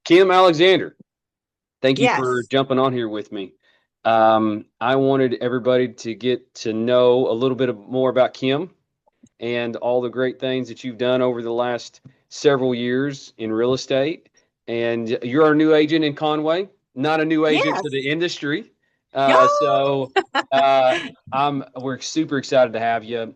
Kim Alexander, thank you for Yes. jumping on here with me. I wanted everybody to get to know a little bit more about Kim and all the great things that you've done over the last several years in real estate. And you're our new agent in Conway, not a new agent to Yes. the industry. Yeah. So we're super excited to have you.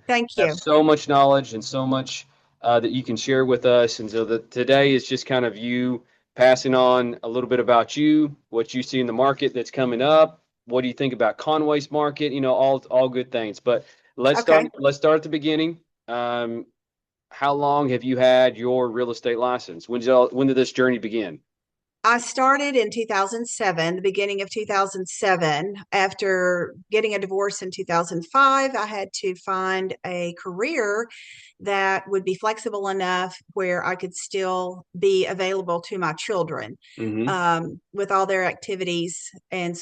Thank Have you. so much knowledge and so much that you can share with us. And so today is just kind of you passing on a little bit about you, what you see in the market that's coming up. What do you think about Conway's market? All good things. But let's start. Okay. Let's start at the beginning. Um, how long have you had your real estate license? When did this journey begin? I started in 2007, the beginning of 2007. After getting a divorce in 2005, I had to find a career that would be flexible enough where I could still be available to my children Hmm. with all their activities and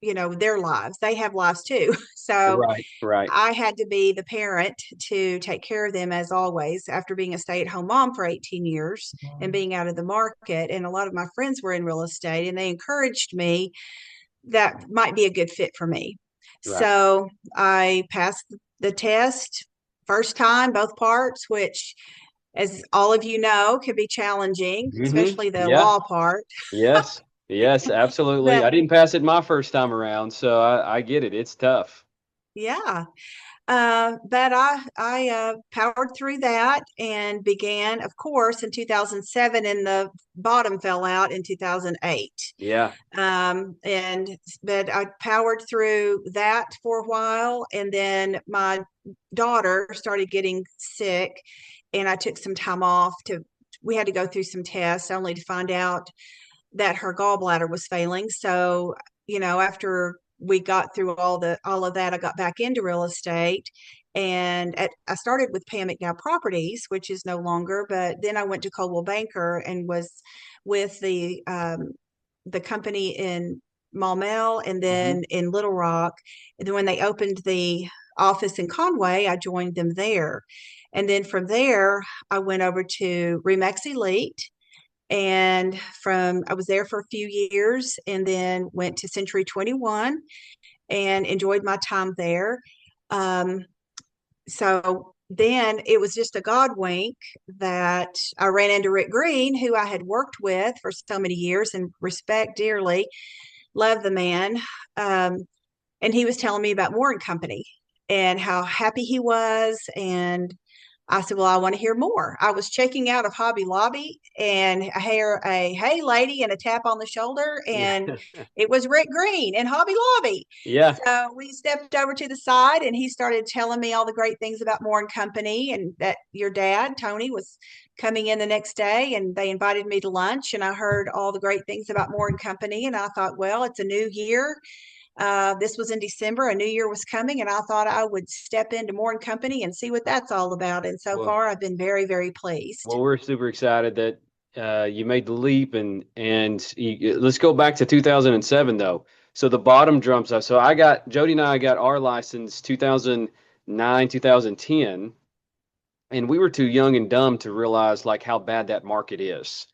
their lives. They have lives too. So Right, right. I had to be the parent to take care of them as always after being a stay-at-home mom for 18 years and being out of the market. And a lot of my friends were in real estate and they encouraged me that might be a good fit for me. Right. So I passed the test first time, both parts, which, as all of you know, can be challenging, especially the Yeah. law part. Yes. Yes, absolutely. But I didn't pass it my first time around, so I get it. It's tough. yeah, but I powered through that and began, of course, in 2007, and the bottom fell out in 2008. Yeah. And but I powered through that for a while, and then my daughter started getting sick, and I took some time off to. We had to go through some tests only to find out that her gallbladder was failing. So, after we got through all of that, I got back into real estate. And I started with Pam McDowell Properties, which is no longer, but then I went to Coldwell Banker and was with the company in Maumelle and Hmm. then in Little Rock. And then when they opened the office in Conway, I joined them there. And then from there, I went over to Remax Elite, and from I was there for a few years and then went to Century 21 and enjoyed my time there. Um, so then it was just a God wink that I ran into Rick Green, who I had worked with for so many years and respect dearly, love the man. Um, and he was telling me about Moore and Company and how happy he was. And I said, well, I want to hear more. I was checking out of Hobby Lobby and I hear a hey lady and a tap on the shoulder, and it was Rick Green in Hobby Lobby. Yeah. So we stepped over to the side and he started telling me all the great things about Moore and Company, and that your dad, Tony, was coming in the next day, and they invited me to lunch, and I heard all the great things about Moore and Company, and I thought, well, it's a new year. This was in December. A new year was coming, and I thought I would step into Moore and Company and see what that's all about. And so Well, far, I've been very, very pleased. we're super excited that you made the leap let's go back to 2007 though. So the bottom jumps up. So I got Jody and I got our license 2009, 2010, and we were too young and dumb to realize like how bad that market is.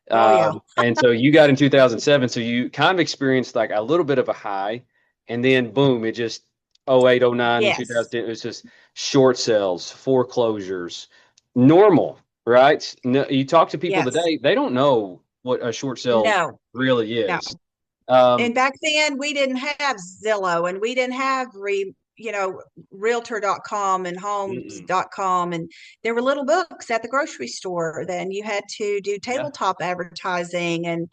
Oh, yeah. And so you got in 2007, so you kind of experienced like a little bit of a high, and then boom, it just 08, 09, and Yes. 2010, it was just short sales, foreclosures, normal, right? No, you talk to people Yes. today, they don't know what a short sale No, really no. is. And Um, back then, we didn't have Zillow and we didn't have realtor.com and mm-mm. homes.com. And there were little books at the grocery store. Then you had to do Yeah. tabletop advertising and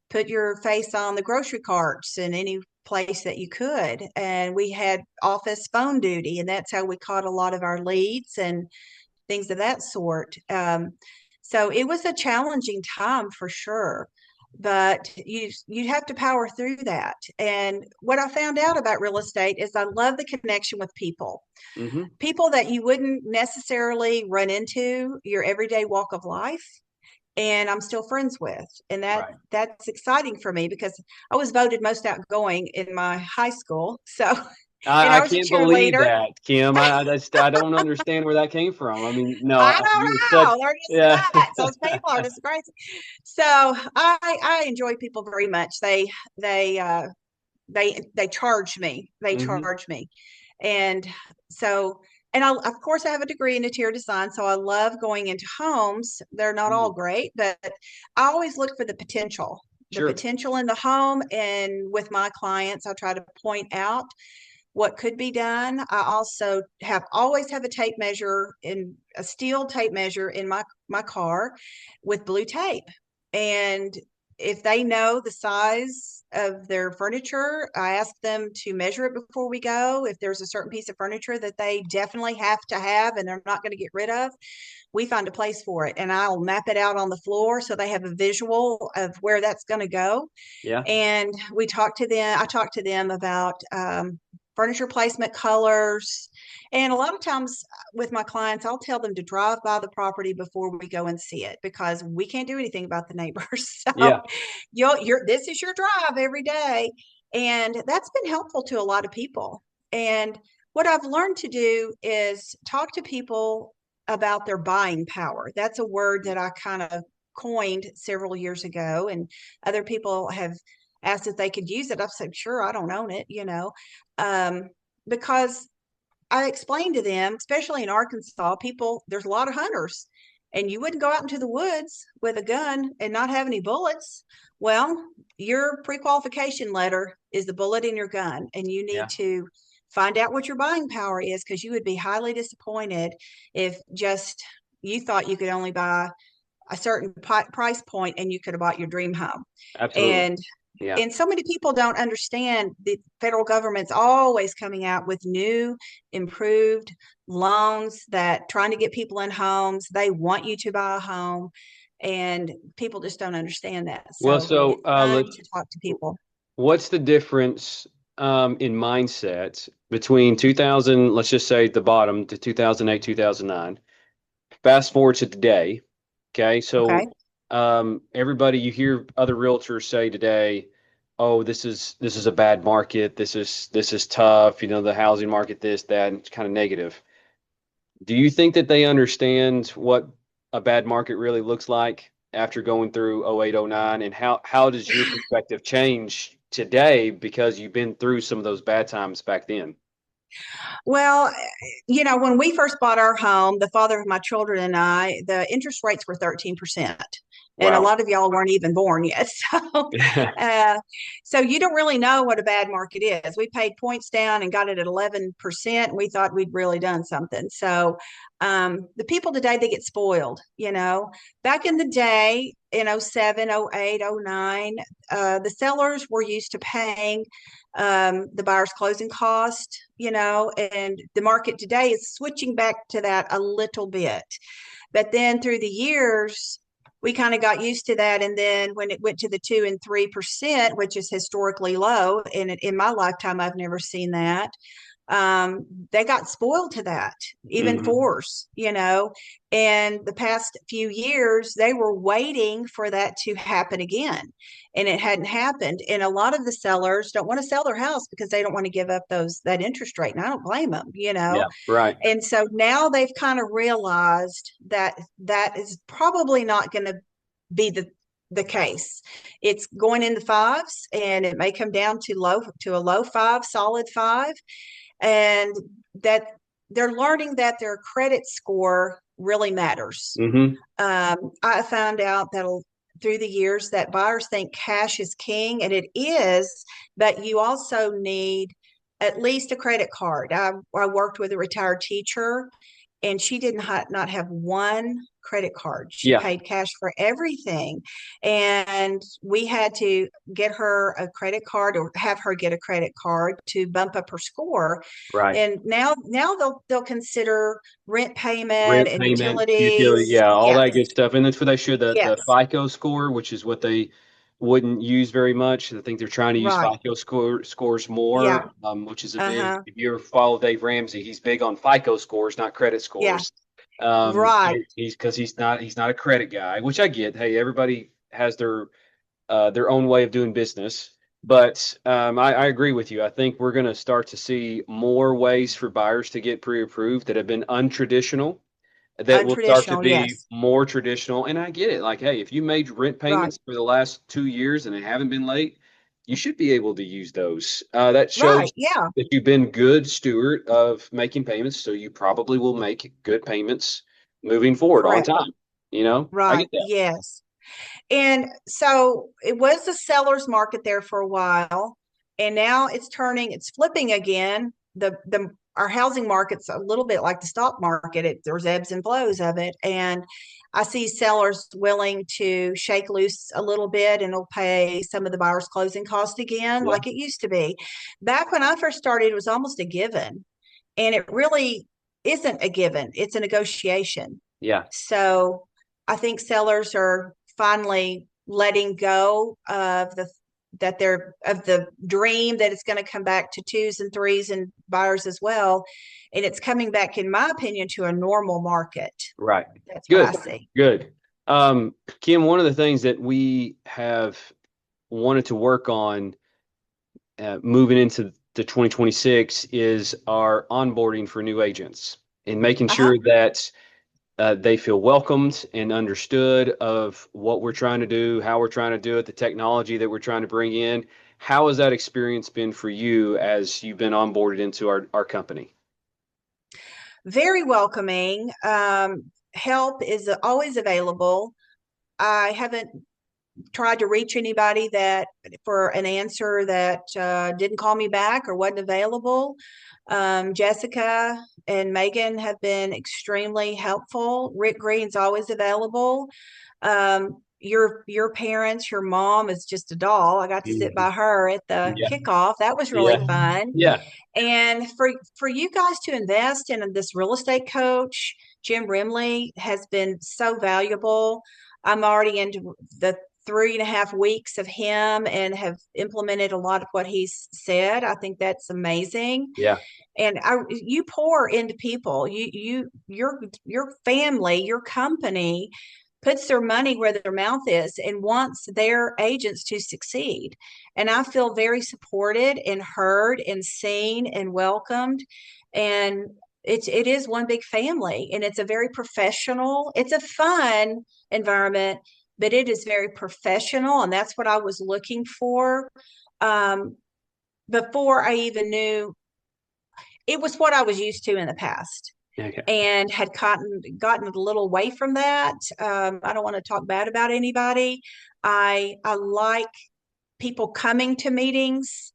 put your face on the grocery carts in any place that you could. And we had office phone duty, and that's how we caught a lot of our leads and things of that sort. So it was a challenging time for sure, but you have to power through that. And what I found out about real estate is I love the connection with people, Hmm. people that you wouldn't necessarily run into your everyday walk of life, and I'm still friends with. And Right. that's exciting for me because I was voted most outgoing in my high school. So and I I was a can't believe cheerleader. that, Kim. I don't understand where that came from. I mean, I no, you're don't such know. They're just yeah. nuts. Those people are just crazy. So I enjoy people very much. They they charge me. They Hmm. charge me, and so and I of course I have a degree in interior design, so I love going into homes. They're not all great, but I always look for the Sure. potential in the home. And with my clients, I try to point out what could be done. I also have always have a tape measure in a steel tape measure in my car with blue tape. And if they know the size of their furniture, I ask them to measure it before we go. If there's a certain piece of furniture that they definitely have to have and they're not going to get rid of, we find a place for it. And I'll map it out on the floor so they have a visual of where that's going to go. Yeah. And I talked to them about furniture placement, colors. And a lot of times with my clients, I'll tell them to drive by the property before we go and see it, because we can't do anything about the neighbors. Yeah. So this is your drive every day. And that's been helpful to a lot of people. And what I've learned to do is talk to people about their buying power. That's a word that I kind of coined several years ago, and other people have asked if they could use it. I've said, sure, I don't own it, um, because I explained to them, especially in Arkansas, there's a lot of hunters, and you wouldn't go out into the woods with a gun and not have any bullets. Well, your pre-qualification letter is the bullet in your gun, and you need Yeah. to find out what your buying power is, because you would be highly disappointed if just you thought you could only buy a certain price point and you could have bought your dream home. Absolutely. And Yeah. and so many people don't understand the federal government's always coming out with new, improved loans that trying to get people in homes. They want you to buy a home, and people just don't understand that. Well, So so it's fun let's. to talk to people. What's the difference in mindset between 2000, let's just say the bottom to 2008, 2009? Fast forward to today. Okay. Okay. So everybody, you hear other realtors say today, oh, this is a bad market. This is tough. The housing market, this, that, and it's kind of negative. Do you think that they understand what a bad market really looks like after going through 08, 09? And how does your perspective change today because you've been through some of those bad times back then? Well, when we first bought our home, the father of my children and I, the interest rates were 13%. And a Wow. lot of y'all weren't even born yet. Uh, so you don't really know what a bad market is. We paid points down and got it at 11%. And we thought we'd really done something. So the people today, they get spoiled. Back in the day, in 07, 08, 09, the sellers were used to paying the buyer's closing cost, and the market today is switching back to that a little bit. But then through the years, we kind of got used to that. And then when it went to the 2 and 3%, which is historically low, and in my lifetime, I've never seen that. They got spoiled to that, even Hmm. fours, and the past few years, they were waiting for that to happen again. And it hadn't happened. And a lot of the sellers don't want to sell their house because they don't want to give up that interest rate. And I don't blame them. Yeah, right. And so now they've kind of realized that that is probably not going to be the case. It's going in the fives, and it may come down to a low five, solid five, and that they're learning that their credit score really matters. Hmm. I found out that through the years that buyers think cash is king, and it is, but you also need at least a credit card. I worked with a retired teacher, and she did not have one credit card. She Yeah, paid cash for everything. And we had to get her a credit card, or have her get a credit card to bump up her score. right. And now they'll consider rent payment Rent and payment, utility, utilities. yeah, all Yeah. that good stuff. And that's where they show the Yes. FICO score, which is what they wouldn't use very much. I think they're trying to use Right. FICO scores Yeah. more, which is a big. Uh-huh. If you ever follow Dave Ramsey, he's big on FICO scores, not credit Yeah. scores. Right. He's because he's not a credit guy, which I get. Hey, everybody has their own way of doing business. But I agree with you. I think we're going to start to see more ways for buyers to get pre-approved that have been untraditional, that will start to Untraditional, be yes. more traditional. And I get it. Like, hey, if you made rent Right. payments for the last 2 years and they haven't been late, you should be able to use those. That Right. shows Yeah. that you've been good steward of making payments. So you probably will make good payments moving forward on Correct. time. I Right. get that. Yes. And so it was a seller's market there for a while, and now it's flipping again. The our housing market's a little bit like the stock market. There's ebbs and flows of it, and I see sellers willing to shake loose a little bit and will pay some of the buyer's closing cost again, Yeah. like it used to be. Back when I first started, it was almost a given, and it really isn't a given. It's a negotiation. Yeah. So I think sellers are finally letting go of the dream that it's going to come back to twos and threes and buyers as well. And it's coming back, in my opinion, to a normal market. Right. That's what I Good. see. Good. Kim, one of the things that we have wanted to work on moving into the 2026 is our onboarding for new agents and making Uh-huh. sure that they feel welcomed and understood of what we're trying to do, how we're trying to do it, the technology that we're trying to bring in. How has that experience been for you as you've been onboarded into our company? Very welcoming. Help is always available. I haven't tried to reach anybody that for an answer that didn't call me back or wasn't available. Jessica and Megan have been extremely helpful. Rick Green's always available. Your parents, your mom is just a doll. I got to sit Mhm. by her at the Yeah. kickoff. That was really Yeah. fun. Yeah. And for you guys to invest in this real estate coach, Jim Rimley, has been so valuable. I'm already into the 3.5 weeks of him and have implemented a lot of what he's said. I think that's amazing. Yeah. And you pour into people. Your family, your company puts their money where their mouth is and wants their agents to succeed. And I feel very supported and heard and seen and welcomed. And it is one big family, and it's a very professional, it's a fun environment, but it is very professional, and that's what I was looking for. Um, Before I even knew, it was what I was used to in the past, Okay. and had gotten a little away from that. I don't want to talk bad about anybody. I like people coming to meetings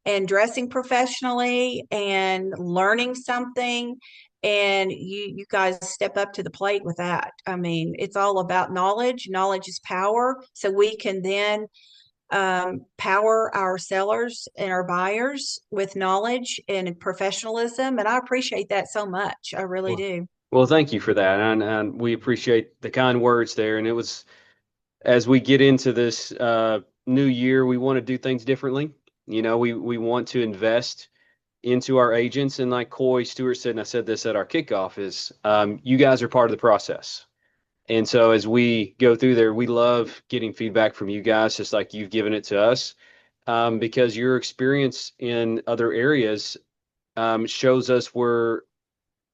and dressing professionally and learning something. And you guys step up to the plate with that. I mean, it's all about knowledge. Knowledge is power. So we can then power our sellers and our buyers with knowledge and professionalism. And I appreciate that so much. I really Well, do. well, thank you for that, and we appreciate the kind words there. And it was as we get into this new year, we want to do things differently. We want to invest into our agents, and like Coy Stewart said, and I said this at our kickoff, is you guys are part of the process. And so as we go through there, we love getting feedback from you guys, just like you've given it to us, because your experience in other areas shows us where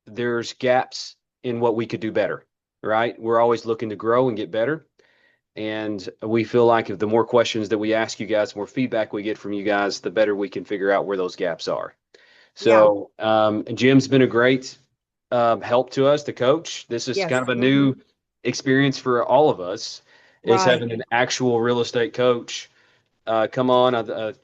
there's gaps in what we could do better, right? We're always looking to grow and get better. And we feel like if the more questions that we ask you guys, the more feedback we get from you guys, the better we can figure out where those gaps are. Yeah. So Jim's been a great help to us, the coach. This is kind Yes. of a Hmm. new experience for all of us, is Right. having an actual real estate coach come on.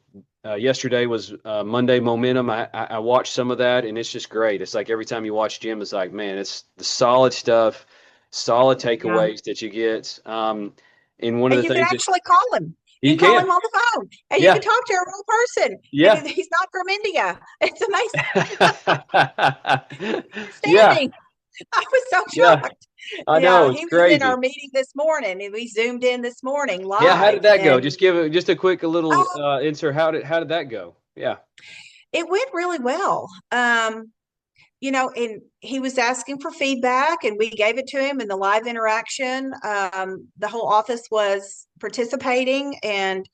Yesterday was Monday Momentum. I watched some of that, and it's just great. It's like every time you watch Jim, it's like, man, it's the solid stuff, solid Yeah. takeaways that you get. And one of And the you can things that actually call him. You you can call him can, on the phone and you can yeah, talk to a real person. yeah, He's not from India. It's amazing. yeah, Standing. I was so yeah. shocked. I know Yeah, it's he was in our crazy. meeting this morning and we zoomed in this morning Yeah, how live. did that go? And Just give it just a quick a little oh, insert. How did that go? Yeah. it went really well. And he was asking for feedback and we gave it to him in the live interaction. The whole office was participating, and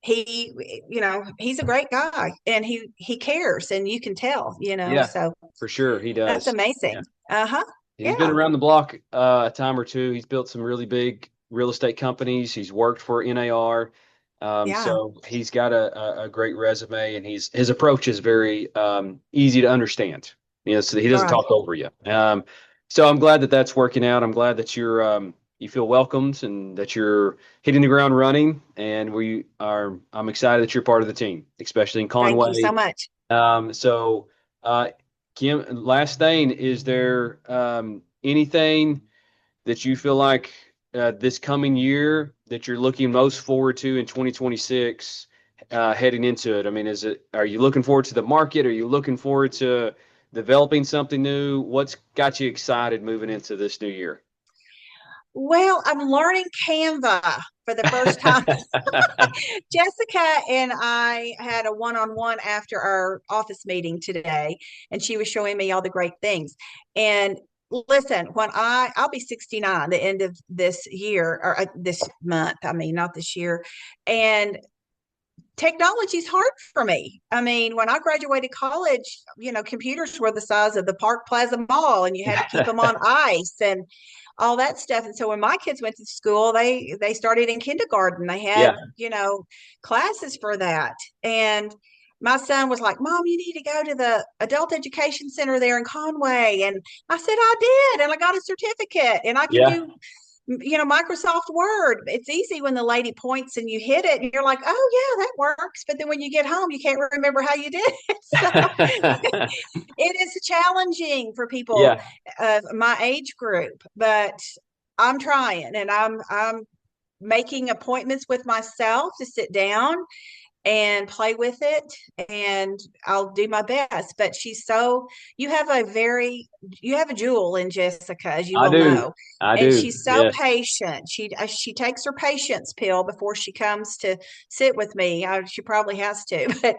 he's a great guy, and he cares, and you can tell, Yeah, so for sure he that's does. amazing. Uh-huh. He's been Yeah. around the block a time or two. He's built some really big real estate companies. He's worked for NAR. Yeah. So he's got a great resume, and his approach is very easy to understand. So he doesn't Right. talk over you. So I'm glad that that's working out. I'm glad that you feel welcomed and that you're hitting the ground running. And I'm excited that you're part of the team, especially in Thank you so Conway. much. So, Kim, last thing, is there anything that you feel like this coming year that you're looking most forward to in 2026 heading into it? I mean, are you looking forward to the market? Are you looking forward to developing something new? What's got you excited moving into this new year? Well, I'm learning Canva for the first time. Jessica and I had a one-on-one after our office meeting today, and she was showing me all the great things. And listen, when I'll be 69 the end of this year, or this month, I mean, not this year. And technology is hard for me. I mean, when I graduated college, computers were the size of the Park Plaza Mall, and you had to keep them on ice and all that stuff. And so when my kids went to school, they started in kindergarten. They had, Yeah, classes for that. And my son was like, "Mom, you need to go to the adult education center there in Conway." And I said, "I did, and I got a certificate, and I can yeah. do Microsoft Word. It's easy when the lady points and you hit it and you're like, oh, yeah, that works. But then when you get home, you can't remember how you did it." So it is challenging for people Yeah, of my age group, but I'm trying, and I'm making appointments with myself to sit down and play with it, and I'll do my best. But you have you have a jewel in Jessica, as you I will do. know. I And do. she's so Yes. patient. She takes her patience pill before she comes to sit with me. She probably has to. But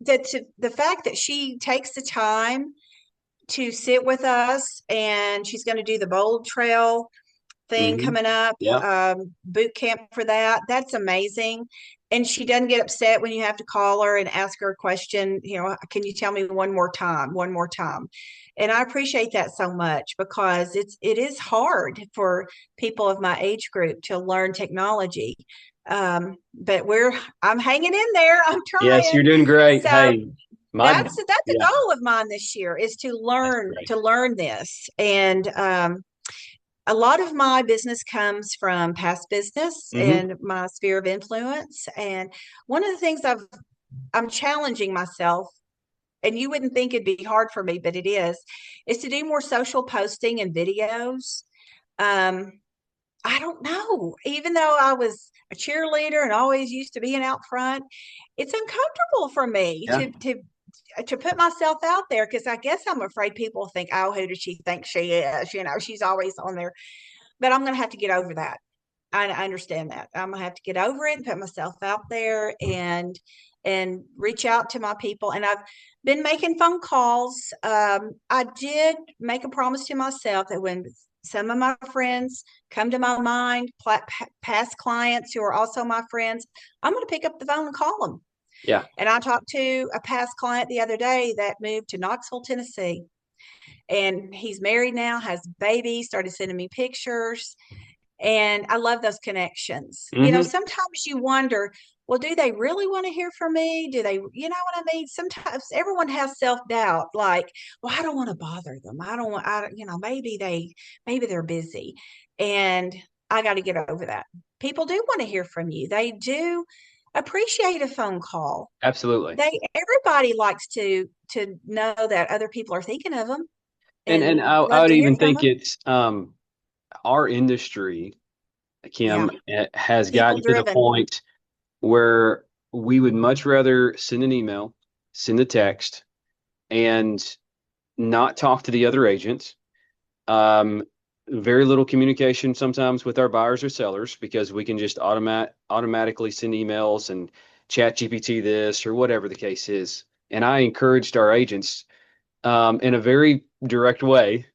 the fact that she takes the time to sit with us, and she's going to do the Bold Trail thing Hmm. coming up, Yeah. boot camp for that. That's amazing. And she doesn't get upset when you have to call her and ask her a question, can you tell me one more time? And I appreciate that so much, because it is hard for people of my age group to learn technology. But I'm hanging in there. I'm Yes, you're trying. doing great. So Hey, my that's a yeah, goal of mine this year, is to that's learn great. to learn this. And a lot of my business comes from past business Hmm. and my sphere of influence. And one of the things I'm challenging myself, and you wouldn't think it'd be hard for me, but is to do more social posting and videos. Um, I don't know. Even though I was a cheerleader and always used to being out front, it's uncomfortable for me Yeah. to put myself out there, because I guess I'm afraid people think, oh, who does she think she is? She's always on there. But I'm going to have to get over that. I understand that. I'm gonna have to get over it and put myself out there, and reach out to my people. And I've been making phone calls. I did make a promise to myself that when some of my friends come to my mind, past clients who are also my friends, I'm going to pick up the phone and call them. Yeah. And I talked to a past client the other day that moved to Knoxville, Tennessee, and he's married now, has babies, started sending me pictures, and I love those connections. Hmm. Sometimes you wonder, well, do they really want to hear from me? Do they, you know what I mean? Sometimes everyone has self-doubt, like, well, I don't want to bother them. I don't want, maybe they're busy. And I got to get over that. People do want to hear from you. They do appreciate a phone call. Absolutely. Everybody likes to know that other people are thinking of them, And and I love would to hear even from think them. it's our industry, Yeah. Kim, has People gotten to the driven. point where we would much rather send an email, send a text, and not talk to the other agents. Um, Very little communication sometimes with our buyers or sellers, because we can just automatically send emails and chat GPT this or whatever the case is. And I encouraged our agents in a very direct way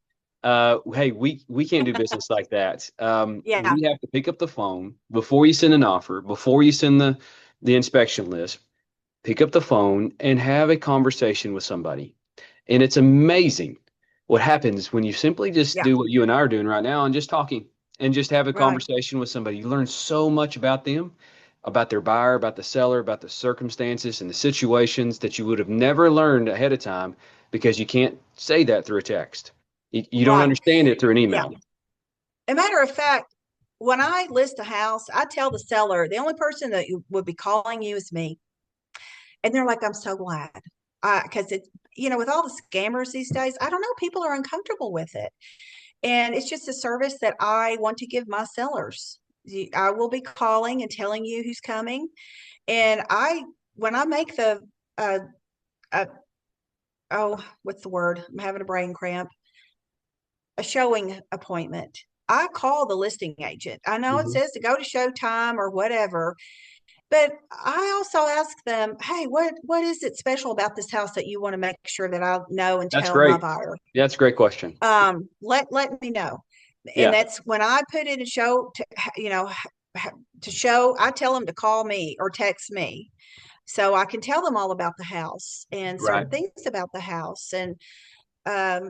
hey, we can't do business like that. Yeah, We have to pick up the phone before you send an offer, before you send the inspection list. Pick up the phone and have a conversation with somebody. And it's amazing what happens when you simply just yeah, do what you and I are doing right now and just talking and just have a right, conversation with somebody. You learn so much about them, about their buyer, about the seller, about the circumstances and the situations that you would have never learned ahead of time because you can't say that through a text. You don't right. understand it through an Yeah. email. A matter of fact, when I list a house, I tell the seller the only person that you would be calling you is me. And they're like, I'm so glad. Because it's, with all the scammers these days, I don't know, people are uncomfortable with it. And it's just a service that I want to give my sellers. I will be calling and telling you who's coming. And when I make uh, uh, what's the word? I'm having a brain cramp. A showing appointment. I call the listing agent. I know it Mhm. says to go to showtime or whatever, but I also ask them, hey, what is it special about this house that you want to make sure that I know and That's tell my great. buyer? That's a great question. Let me know. And Yeah. that's when I put in a show to, to show, I tell them to call me or text me so I can tell them all about the house and Right. certain things about the house and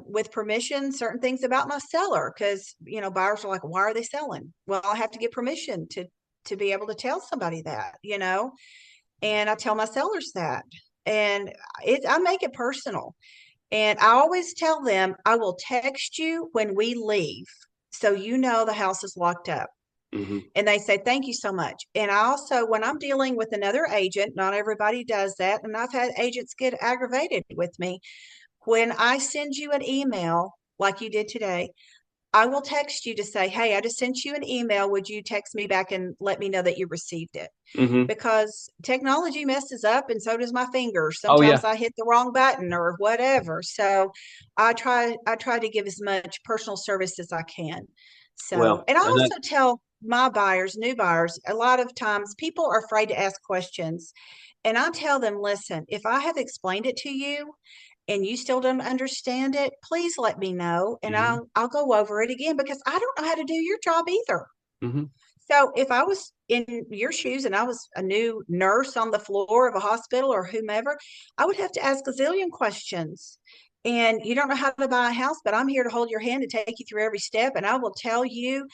with permission, certain things about my seller because buyers are like, why are they selling? Well, I have to get permission to be able to tell somebody that. And I tell my sellers that, and I make it personal. And I always tell them I will text you when we leave, so the house is locked up. Hmm. And they say, thank you so much. And I also, when I'm dealing with another agent, not everybody does that. And I've had agents get aggravated with me. When I send you an email like you did today, I will text you to say, hey, I just sent you an email. Would you text me back and let me know that you received it? Hmm. Because technology messes up and so does my fingers. Oh Sometimes yeah. I hit the wrong button or whatever. So I try to give as much personal service as I can. So, Well, and I and that. also tell my buyers, new buyers, a lot of times people are afraid to ask questions. And I tell them, listen, if I have explained it to you and you still don't understand it, please let me know and Hmm. I'll go over it again because I don't know how to do your job either. Hmm. So if I was in your shoes and I was a new nurse on the floor of a hospital or whomever, I would have to ask a zillion questions. And you don't know how to buy a house, but I'm here to hold your hand and take you through every step. And I will tell you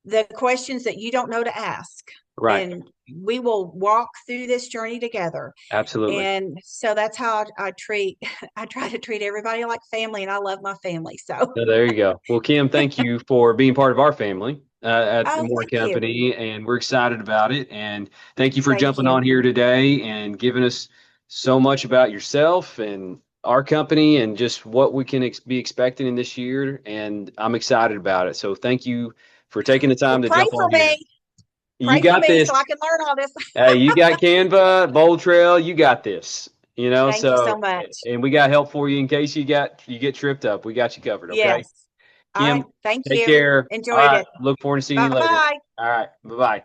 the questions that you don't know to ask. Right. And we will walk through this journey together. Absolutely. And so that's how I treat, I try to treat everybody like family, and I love my family. So, No, there you go. Well, Kim, thank you for being part of our family at the oh, Moore thank you. Company, and we're excited about it. And thank you for Thank jumping you. on here today and giving us so much about yourself and our company and just what we can be expecting in this year. And I'm excited about it. So thank you for taking the Well, time to pray jump for on here. me. You Pray for got me this. so I can learn all this. Hey, you got Canva, Bold Trail, you got this. Thank you So so much. and we got help for you in case you get tripped up. We got you covered, okay? Yes. All right. Kim, Thank take you. care. All Enjoyed right. it. Look forward to seeing Bye you later. bye. All right. Bye bye.